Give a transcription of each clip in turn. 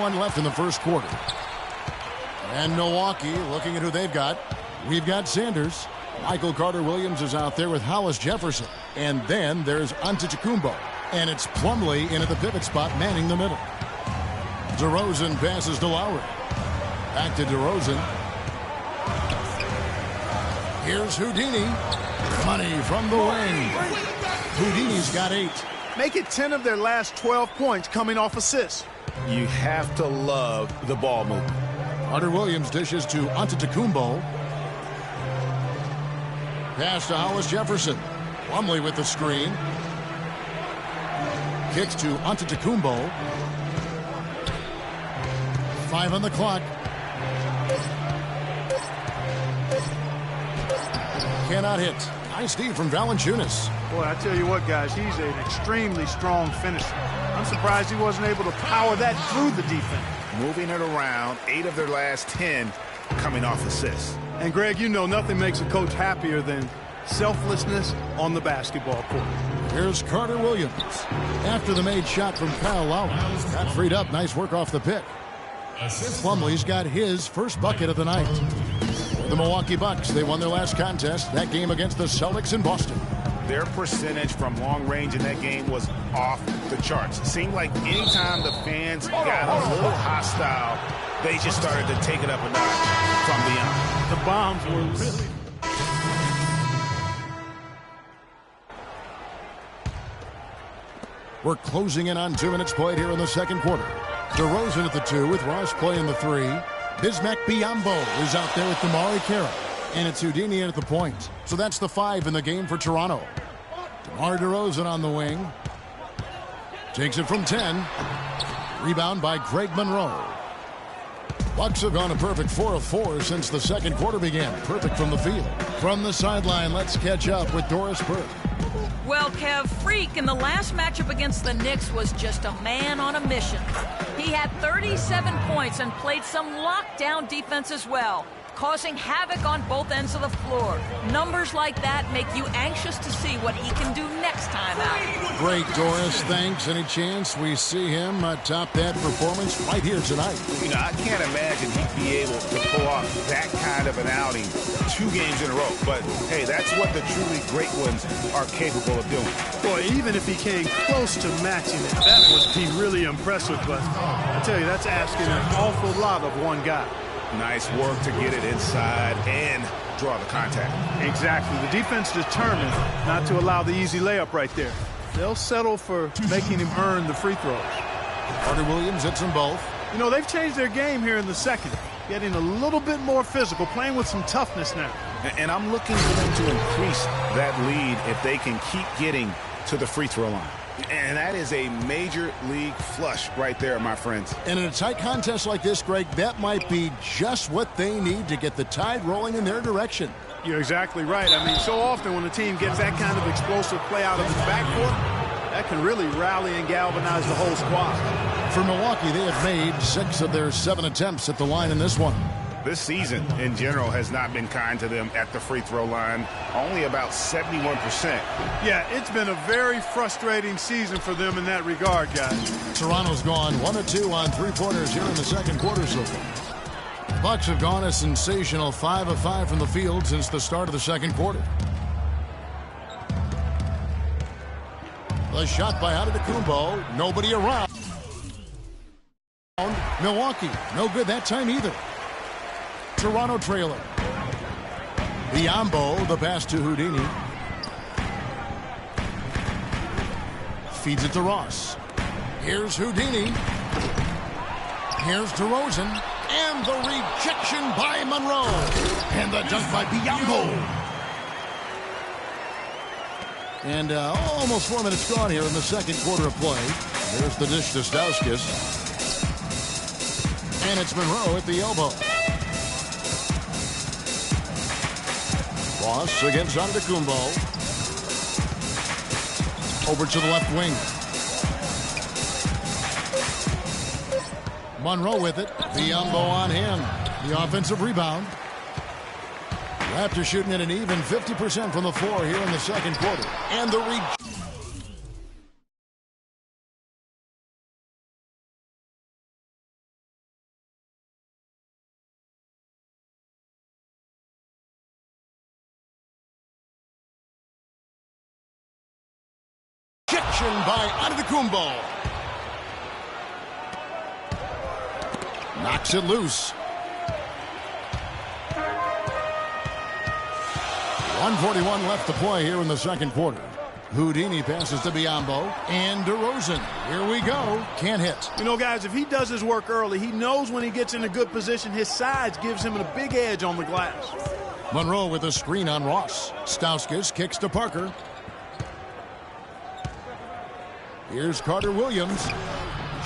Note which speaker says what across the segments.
Speaker 1: 2:21 left in the first quarter. And Milwaukee looking at who they've got. We've got Sanders. Michael Carter-Williams is out there with Hollis Jefferson. And then there's Antetokounmpo. And it's Plumlee in at the pivot spot, manning the middle. DeRozan passes to Lowry. Back to DeRozan. Here's Houdini. Money from the wing. Houdini's got 8.
Speaker 2: Make it 10 of their last 12 points coming off assists.
Speaker 3: You have to love the ball movement.
Speaker 1: Carter-Williams dishes to Antetokounmpo. Pass to Hollis Jefferson. Plumlee with the screen. Kicks to Antetokounmpo. 5 on the clock. Cannot hit. Nice D from Valanciunas.
Speaker 2: Boy, I tell you what, guys, he's an extremely strong finisher. I'm surprised he wasn't able to power that through the defense.
Speaker 3: Moving it around, 8 of their last 10 coming off assists.
Speaker 2: And, Greg, you know nothing makes a coach happier than selflessness on the basketball court.
Speaker 1: Here's Carter-Williams. After the made shot from Kyle Lowry. Got freed up. Nice work off the pick. Plumlee's got his first bucket of the night. For the Milwaukee Bucks, they won their last contest, that game against the Celtics in Boston.
Speaker 3: Their percentage from long range in that game was off the charts. It seemed like anytime the fans got a little hostile, they just started to take it up a notch from beyond.
Speaker 2: The bombs were really...
Speaker 1: We're closing in on 2 minutes played here in the second quarter. DeRozan at the 2 with Ross playing the 3. Bismack Biyombo is out there with DeMar Carroll. And it's Houdini at the point. So that's the 5 in the game for Toronto. DeMar DeRozan on the wing. Takes it from 10. Rebound by Greg Monroe. Bucks have gone a perfect 4 of 4 since the second quarter began. Perfect from the field. From the sideline, let's catch up with Doris Burke.
Speaker 4: Well, Kev, Freak in the last matchup against the Knicks was just a man on a mission. He had 37 points and played some lockdown defense as well, causing havoc on both ends of the floor. Numbers like that make you anxious to see what he can do next time out.
Speaker 1: Great, Doris. Thanks. Any chance we see him top that performance right here tonight?
Speaker 3: You know, I can't imagine he'd be able to pull off that kind of an outing 2 games in a row. But, hey, that's what the truly great ones are capable of doing.
Speaker 2: Boy, even if he came close to matching it, that would be really impressive. But I tell you, that's asking an awful lot of one guy.
Speaker 3: Nice work to get it inside and draw the contact.
Speaker 2: Exactly. The defense determined not to allow the easy layup right there. They'll settle for making him earn the free throws.
Speaker 1: Carter-Williams hits them both.
Speaker 2: You know, they've changed their game here in the second. Getting a little bit more physical, playing with some toughness now.
Speaker 3: And I'm looking for them to increase that lead if they can keep getting to the free throw line. And that is a major league flush right there, my friends.
Speaker 1: And in a tight contest like this, Greg, that might be just what they need to get the tide rolling in their direction.
Speaker 2: You're exactly right. I mean, so often when a team gets that kind of explosive play out of its backcourt, that can really rally and galvanize the whole squad.
Speaker 1: For Milwaukee, they have made 6 of their 7 attempts at the line in this one.
Speaker 3: This season, in general, has not been kind to them at the free throw line. Only about 71%.
Speaker 2: Yeah, it's been a very frustrating season for them in that regard, guys.
Speaker 1: Toronto's gone 1 of 2 on 3-pointers here in the second quarter so far. Bucks have gone a sensational 5 of 5 from the field since the start of the second quarter. The shot by Antetokounmpo. Nobody around. Milwaukee, no good that time either. Toronto trailer. Biyombo, the pass to Houdini. Feeds it to Ross. Here's Houdini. Here's DeRozan. And the rejection by Monroe. And the dunk by Biyombo. And almost 4 minutes gone here in the second quarter of play. There's the dish to Stauskas. And it's Monroe at the elbow. Ross against Antetokounmpo. Over to the left wing. Monroe with it. Biyombo on him. The offensive rebound. Raptors shooting at an even 50% from the floor here in the second quarter. And the deflection by Antetokounmpo. Knocks it loose. 1:41 left to play here in the second quarter. Houdini passes to Biyombo and DeRozan. Here we go. Can't hit.
Speaker 2: You know, guys, if he does his work early, he knows when he gets in a good position, his size gives him a big edge on the glass.
Speaker 1: Monroe with a screen on Ross. Stauskas kicks to Parker. Here's Carter Williams.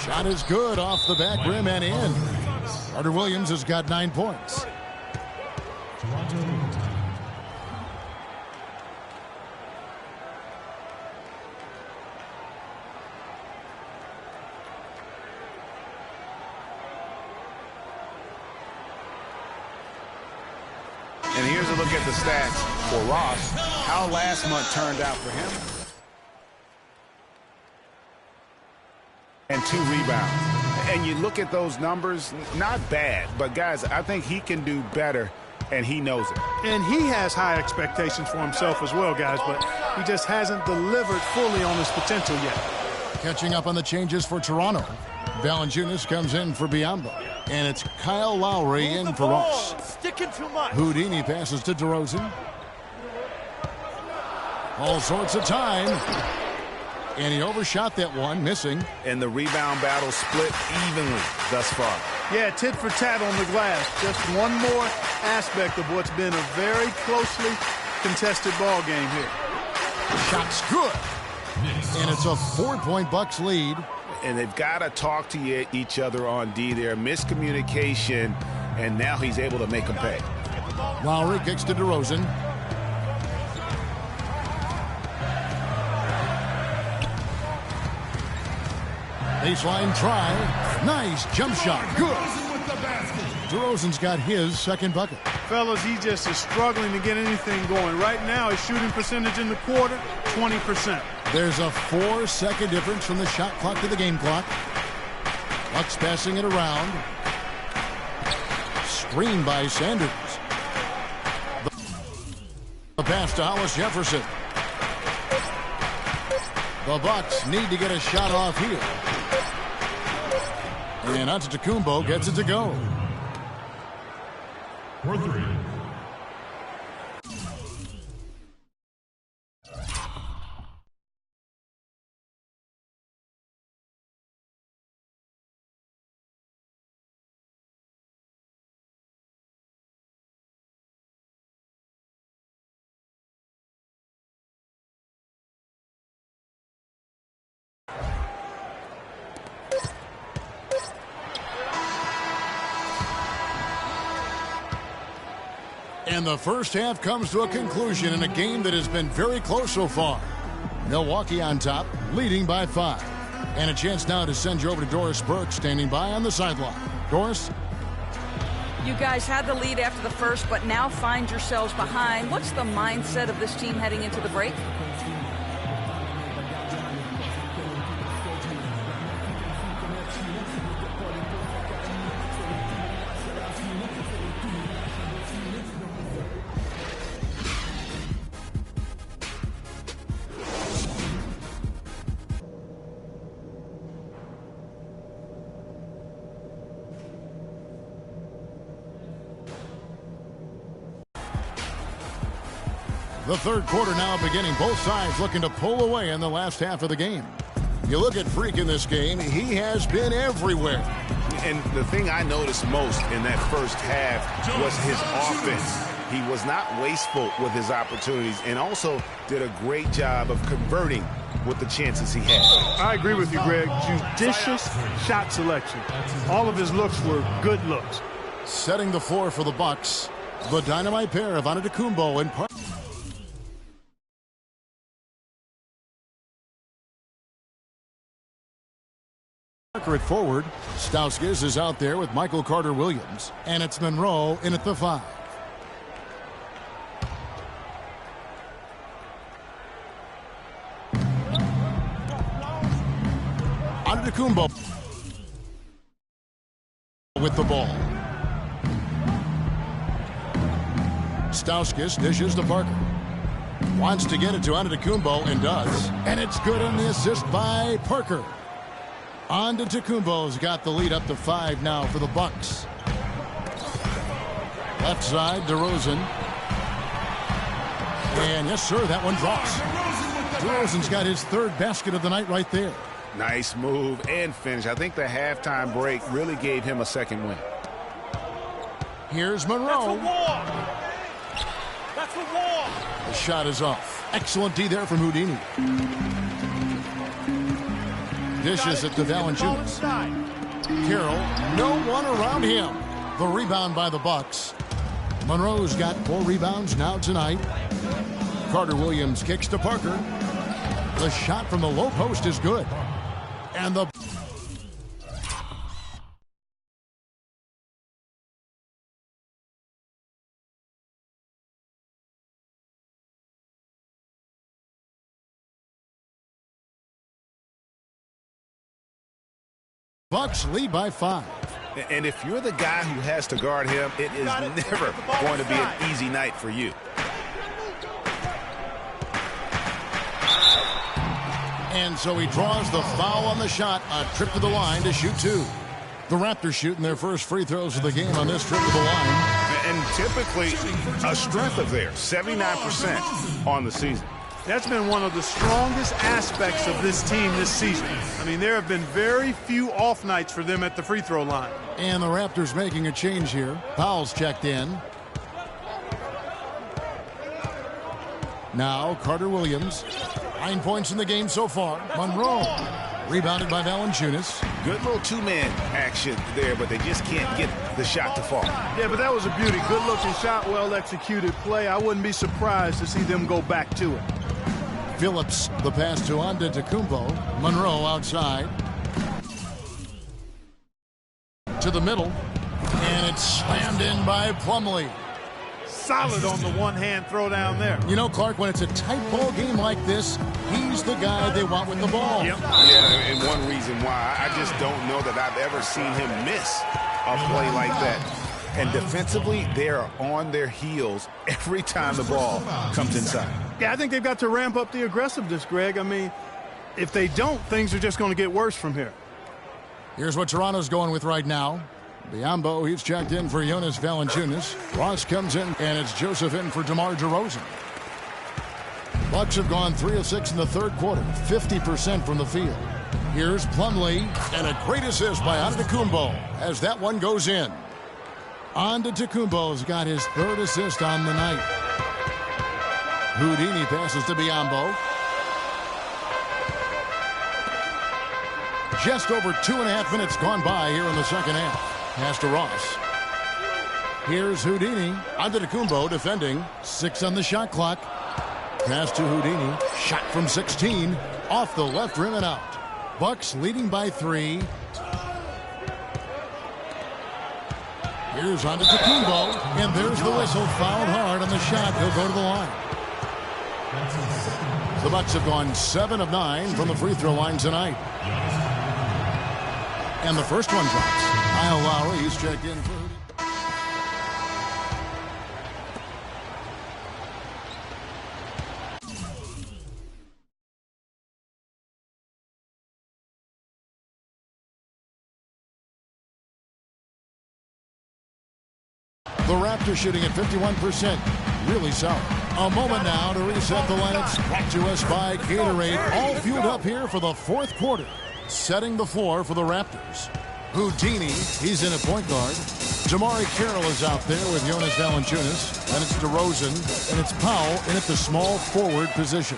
Speaker 1: Shot is good off the back rim and in. Carter Williams has got 9 points.
Speaker 3: And here's a look at the stats for Ross, how last month turned out for him. And 2 rebounds. And you look at those numbers, not bad. But, guys, I think he can do better, and he knows it.
Speaker 2: And he has high expectations for himself as well, guys, but he just hasn't delivered fully on his potential yet.
Speaker 1: Catching up on the changes for Toronto. Valanciunas comes in for Biyombo. And it's Kyle Lowry in for Ross.
Speaker 2: Sticking too much.
Speaker 1: Houdini passes to DeRozan. All sorts of time. And he overshot that one, missing.
Speaker 3: And the rebound battle split evenly thus far.
Speaker 2: Yeah, tit for tat on the glass. Just one more aspect of what's been a very closely contested ball game here.
Speaker 1: Shot's good. And it's a 4-point Bucks lead.
Speaker 3: And they've got to talk to each other on D there. Miscommunication, and now he's able to make them pay.
Speaker 1: Lowry kicks to DeRozan. Baseline try. Nice jump shot. Good. DeRozan's got his second bucket.
Speaker 2: Fellas, he just is struggling to get anything going. Right now, his shooting percentage in the quarter, 20%.
Speaker 1: There's a 4-second difference from the shot clock to the game clock. Bucks passing it around. Screen by Sanders. The pass to Hollis Jefferson. The Bucks need to get a shot off here. And Antetokounmpo gets it to go.
Speaker 5: For 3.
Speaker 1: And the first half comes to a conclusion in a game that has been very close so far. Milwaukee on top, leading by 5. And a chance now to send you over to Doris Burke, standing by on the sideline. Doris?
Speaker 4: You guys had the lead after the first, but now find yourselves behind. What's the mindset of this team heading into the break?
Speaker 1: The third quarter now beginning. Both sides looking to pull away in the last half of the game. You look at Freak in this game, he has been everywhere.
Speaker 3: And the thing I noticed most in that first half was his offense. He was not wasteful with his opportunities and also did a great job of converting with the chances he had.
Speaker 2: I agree with you, Greg. Judicious shot selection. All of his looks were good looks.
Speaker 1: Setting the floor for the Bucks, the dynamite pair of Antetokounmpo and Parker at forward. Stauskas is out there with Michael Carter Williams, and it's Monroe in at the 5. Antetokounmpo with the ball. Stauskas dishes to Parker. Wants to get it to Antetokounmpo and does. And it's good on the assist by Parker. Antetokounmpo's got the lead up to 5 now for the Bucks. Left side, DeRozan. And yes, sir, that one drops. DeRozan's got his 3rd basket of the night right there.
Speaker 3: Nice move and finish. I think the halftime break really gave him a second win.
Speaker 1: Here's Monroe.
Speaker 2: That's a wall.
Speaker 1: The shot is off. Excellent D there from Houdini. Dishes it to Valanciunas. Carroll, no one around him. The rebound by the Bucks. Monroe's got 4 rebounds now tonight. Carter Williams kicks to Parker. The shot from the low post is good. And the Bucks lead by 5.
Speaker 3: And if you're the guy who has to guard him, it is never going to be an easy night for you.
Speaker 1: And so he draws the foul on the shot. A trip to the line to shoot 2. The Raptors shooting their first free throws of the game on this trip to the line.
Speaker 3: And typically a strength of theirs, 79% on the season.
Speaker 2: That's been one of the strongest aspects of this team this season. I mean, there have been very few off nights for them at the free throw line.
Speaker 1: And the Raptors making a change here. Powell's checked in. Now Carter Williams. 9 points in the game so far. Monroe rebounded by Valanciunas.
Speaker 3: Good little 2-man action there, but they just can't get the shot to fall.
Speaker 2: Yeah, but that was a beauty. Good-looking shot, well-executed play. I wouldn't be surprised to see them go back to it.
Speaker 1: Phillips, the pass to Antetokounmpo. Monroe outside. To the middle. And it's slammed in by Plumlee.
Speaker 2: Solid on the one-hand throw down there.
Speaker 1: You know, Clark, when it's a tight ball game like this, he's the guy they want with the ball.
Speaker 2: Yep.
Speaker 3: Yeah, and one reason why, I just don't know that I've ever seen him miss a play like that. And defensively, they are on their heels every time the ball comes inside.
Speaker 2: Yeah, I think they've got to ramp up the aggressiveness, Greg. I mean, if they don't, things are just going to get worse from here.
Speaker 1: Here's what Toronto's going with right now. Biyombo, he's checked in for Jonas Valanciunas. Ross comes in, and it's Joseph in for DeMar DeRozan. Bucks have gone 3 of 6 in the 3rd quarter, 50% from the field. Here's Plumlee, and a great assist by Antetokounmpo as that one goes in. Antetokounmpo's got his 3rd assist on the night. Houdini passes to Biyombo. Just over 2.5 minutes gone by here in the second half. Pass to Ross. Here's Houdini. Antetokounmpo defending. 6 on the shot clock. Pass to Houdini. Shot from 16. Off the left rim and out. Bucks leading by 3. Here's Antetokounmpo. And there's the whistle. Fouled hard on the shot. He'll go to the line. The Bucks have gone 7 of 9 from the free throw line tonight. And the first one drops. Kyle Lowry, he's checked in for Houdini. The Raptors shooting at 51%. Really solid. A moment now to reset the lineups. Brought to us by Gatorade. All fueled up here for the 4th quarter. Setting the floor for the Raptors. Houdini, he's in at point guard. Jamari Carroll is out there with Jonas Valanciunas. And it's DeRozan. And it's Powell in at the small forward position.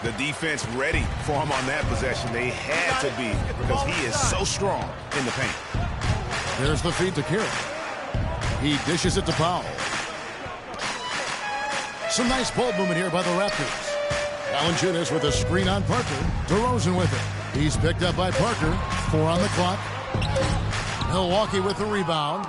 Speaker 3: The defense ready for him on that possession. They had to be because he is so strong in the paint.
Speaker 1: There's the feed to Carroll. He dishes it to Powell. Some nice ball movement here by the Raptors. Valanciunas with a screen on Parker. DeRozan with it. He's picked up by Parker. 4 on the clock. Milwaukee with the rebound.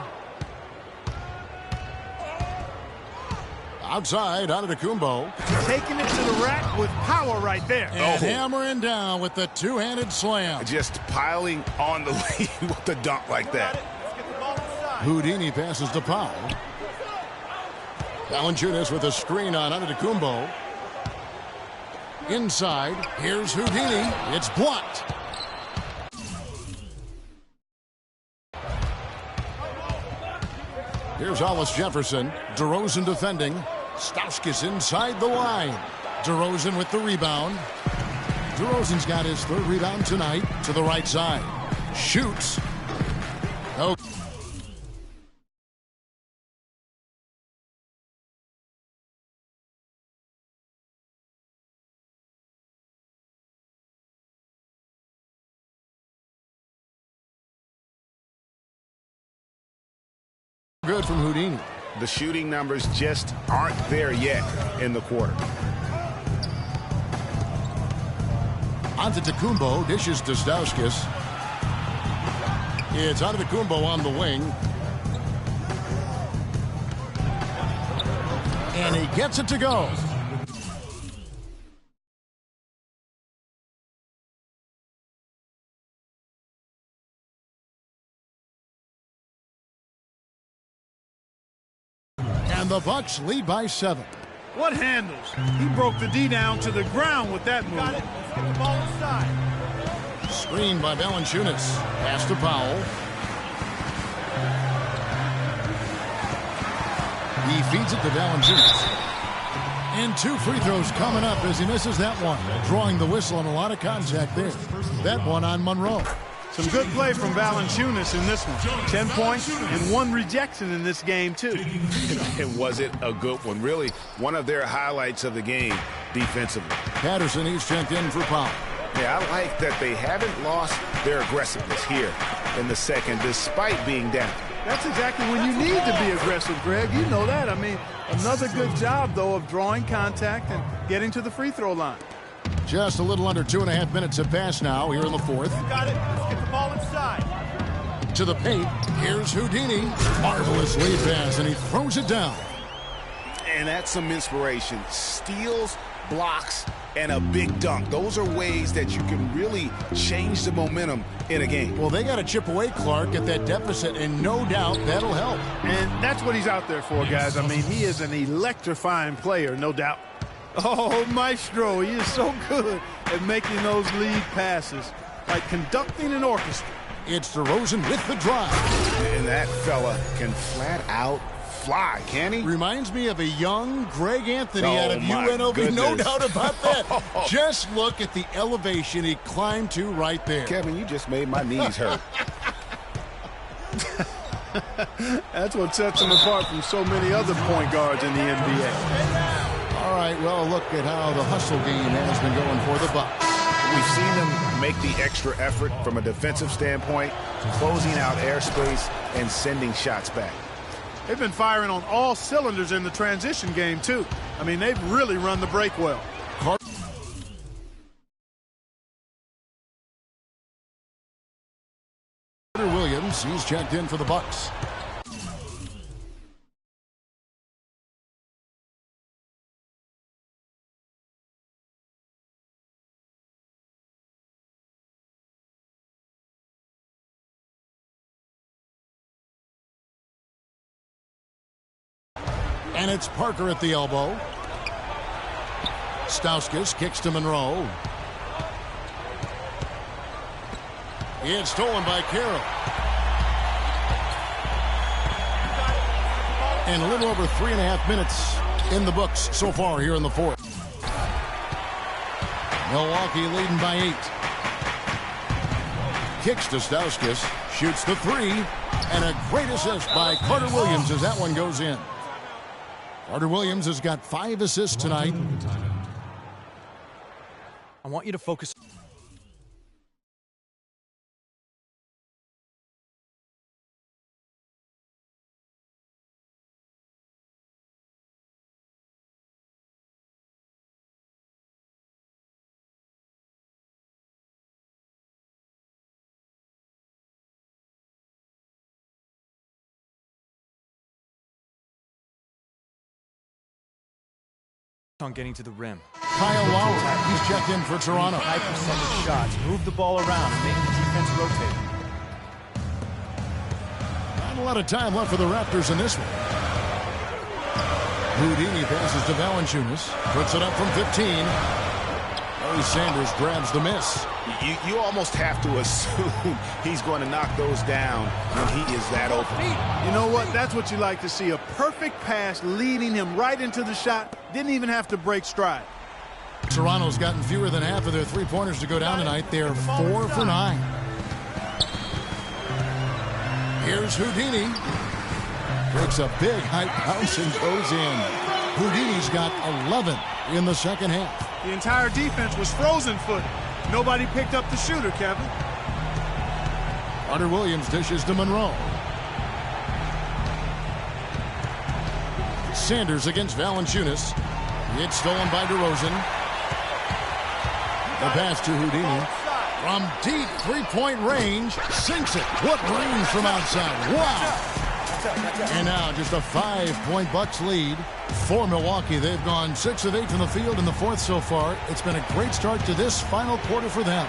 Speaker 1: Outside, Antetokounmpo.
Speaker 2: Taking it to the rack with power right there.
Speaker 1: And hammering down with the two-handed slam.
Speaker 3: Just piling on the lead with the dunk like that.
Speaker 1: Houdini passes to Powell. Valanciunas with a screen on Antetokounmpo. Inside, here's Houdini. It's blocked. Here's Hollis Jefferson. DeRozan defending. Stauskas inside the line. DeRozan with the rebound. DeRozan's got his third rebound tonight to the right side. Shoots. Oh. Good from Houdini.
Speaker 3: The shooting numbers just aren't there yet in the quarter.
Speaker 1: Antetokounmpo dishes to Stauskas. It's Antetokounmpo on the wing. And he gets it to go. And the Bucks lead by 7.
Speaker 2: What handles? He broke the D down to the ground with that move. Got it. Let's get the ball inside.
Speaker 1: Screened by Valanciunas. Pass to Powell. He feeds it to Valanciunas. And 2 free throws coming up as he misses that one. Drawing the whistle and a lot of contact there. That one on Monroe.
Speaker 2: Some good play from Valanciunas in this one. 10 points and 1 rejection in this game, too.
Speaker 3: And was it a good one? Really, one of their highlights of the game defensively.
Speaker 1: Patterson, he's checked in for Powell.
Speaker 3: Yeah, I like that they haven't lost their aggressiveness here in the second, despite being down.
Speaker 2: That's exactly when you need to be aggressive, Greg. You know that. I mean, another good job, though, of drawing contact and getting to the free throw line.
Speaker 1: Just a little under 2.5 minutes have passed now here in the fourth.
Speaker 2: Got it. Let's get the ball inside.
Speaker 1: To the paint. Here's Houdini. Marvelous lead pass, and he throws it down.
Speaker 3: And that's some inspiration. Steals, blocks, and a big dunk. Those are ways that you can really change the momentum in a game.
Speaker 1: Well, they got to chip away, Clark, at that deficit, and no doubt that'll help.
Speaker 2: And that's what he's out there for, guys. I mean, he is an electrifying player, no doubt. Oh, Maestro, he is so good at making those lead passes, like conducting an orchestra.
Speaker 1: It's DeRozan with the drive.
Speaker 3: And that fella can flat out fly, can he?
Speaker 1: Reminds me of a young Greg Anthony out of
Speaker 3: my
Speaker 1: UNLV.
Speaker 3: goodness.
Speaker 1: No doubt about that. Just look at the elevation he climbed to right there.
Speaker 3: Kevin, you just made my knees hurt.
Speaker 2: That's what sets him apart from so many other point guards in the NBA.
Speaker 1: All right, well, look at how the hustle game has been going for the Bucks.
Speaker 3: We've seen them make the extra effort from a defensive standpoint, closing out airspace and sending shots back.
Speaker 2: They've been firing on all cylinders in the transition game, too. I mean, they've really run the break well.
Speaker 1: Carter Williams, he's checked in for the Bucks. And it's Parker at the elbow. Stauskas kicks to Monroe. It's stolen by Carroll. And a little over 3.5 minutes in the books so far here in the fourth. Milwaukee leading by 8. Kicks to Stauskas. Shoots the 3. And a great assist by Carter Williams as that one goes in. Carter Williams has got 5 assists tonight.
Speaker 5: I want you to focus. On getting to the rim.
Speaker 1: Kyle Lowry, he's checked in for Toronto.
Speaker 5: High percentage shots. Move the ball around and make the defense rotate.
Speaker 1: Not a lot of time left for the Raptors in this one. Houdini passes to Valanciunas. Puts it up from 15. Barry Sanders grabs the miss.
Speaker 3: You almost have to assume he's going to knock those down when he is that open.
Speaker 2: You know what? That's what you like to see. A perfect pass leading him right into the shot. Didn't even have to break stride.
Speaker 1: Toronto's gotten fewer than half of their three-pointers to go down tonight. They're 4 for 9. Here's Houdini. Takes a big high bounce and goes in. Houdini's got 11 in the second half.
Speaker 2: The entire defense was frozen foot. Nobody picked up the shooter, Kevin.
Speaker 1: Carter Williams dishes to Monroe. Sanders against Valanciunas. It's stolen by DeRozan. The pass to Houdini. From deep three-point range, sinks it. What range from outside. Wow. And now just a 5-point Bucks lead for Milwaukee. They've gone 6 of 8 from the field in the fourth so far. It's been a great start to this final quarter for them.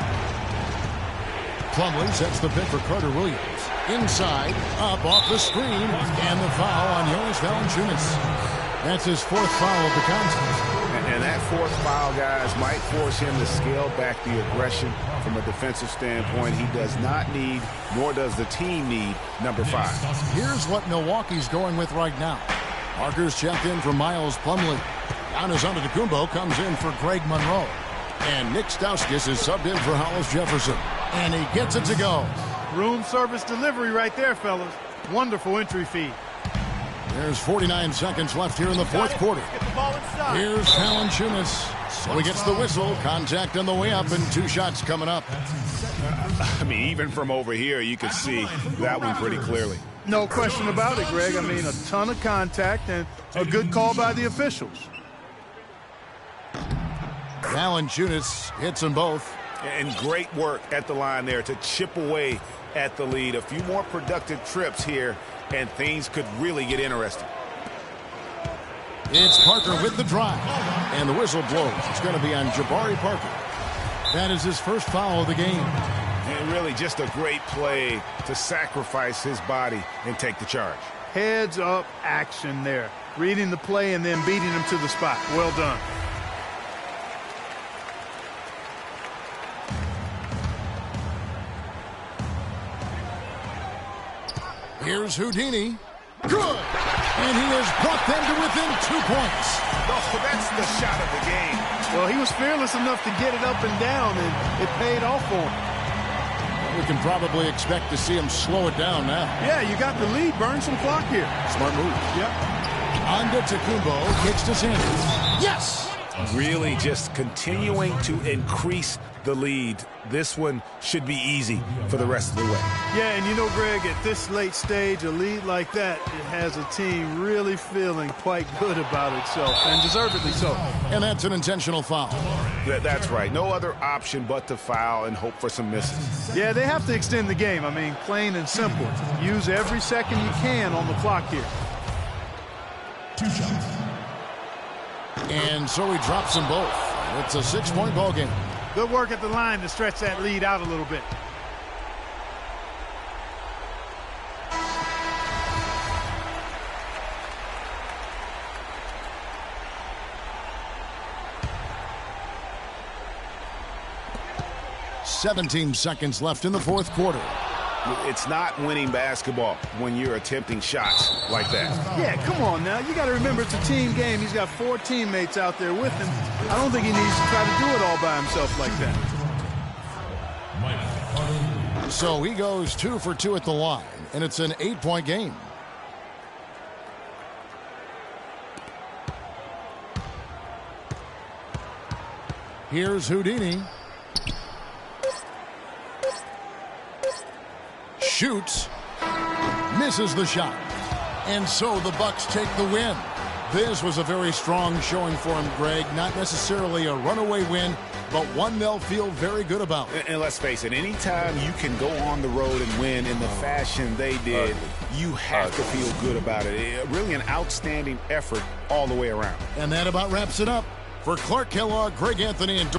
Speaker 1: Plumlee sets the pick for Carter Williams. Inside, up off the screen, and the foul on Jonas Valanciunas. That's his 4th foul of the contest.
Speaker 3: And that 4th foul, guys, might force him to scale back the aggression from a defensive standpoint. He does not need, nor does the team need, number 5.
Speaker 1: Here's what Milwaukee's going with right now. Parker's checked in for Miles Plumlee. Giannis Antetokounmpo comes in for Greg Monroe. And Nick Stauskas is subbed in for Hollis Jefferson. And he gets it to go.
Speaker 2: Room service delivery right there, fellas. Wonderful entry feed.
Speaker 1: There's 49 seconds left here in the fourth quarter. Here's Valanciunas. So he gets the whistle. Contact on the way up and 2 shots coming up.
Speaker 3: I mean, even from over here, you can see that one pretty clearly.
Speaker 2: No question about it, Greg. I mean, a ton of contact and a good call by the officials.
Speaker 1: Valanciunas hits them both.
Speaker 3: And great work at the line there to chip away at the lead. A few more productive trips here, and things could really get interesting.
Speaker 1: It's Parker with the drive. And the whistle blows. It's going to be on Jabari Parker. That is his first foul of the game.
Speaker 3: And really just a great play to sacrifice his body and take the charge.
Speaker 2: Heads up action there. Reading the play and then beating him to the spot. Well done.
Speaker 1: Here's Houdini. Good! And he has brought them to within 2 points.
Speaker 3: Oh, that's the shot of the game.
Speaker 2: Well, he was fearless enough to get it up and down, and it paid off for him.
Speaker 1: We can probably expect to see him slow it down now.
Speaker 2: Yeah, you got the lead. Burn some clock here.
Speaker 1: Smart move.
Speaker 2: Yep.
Speaker 1: Antetokounmpo kicks to Sanders. Yes!
Speaker 3: Really just continuing to increase the lead. This one should be easy for the rest of the way.
Speaker 2: Yeah, and you know, Greg, at this late stage, a lead like that, it has a team really feeling quite good about itself, and deservedly so.
Speaker 1: And that's an intentional foul.
Speaker 3: That's right. No other option but to foul and hope for some misses.
Speaker 2: Yeah, they have to extend the game. I mean, plain and simple. Use every second you can on the clock here.
Speaker 1: 2 shots. And so he drops them both. It's a 6-point ball game.
Speaker 2: Good work at the line to stretch that lead out a little bit.
Speaker 1: "17 seconds left in the fourth quarter.
Speaker 3: It's not winning basketball when you're attempting shots like that.
Speaker 2: Yeah, come on now. You got to remember it's a team game. He's got 4 teammates out there with him. I don't think he needs to try to do it all by himself like that.
Speaker 1: So he goes 2 for 2 at the line, and it's an 8-point game. Here's Houdini. Shoots. Misses the shot. And so the Bucks take the win. This was a very strong showing for him, Greg. Not necessarily a runaway win, but one they'll feel very good about.
Speaker 3: And let's face it, anytime you can go on the road and win in the fashion they did, you have to feel good about it. Really an outstanding effort all the way around.
Speaker 1: And that about wraps it up. For Clark Kellogg, Greg Anthony, and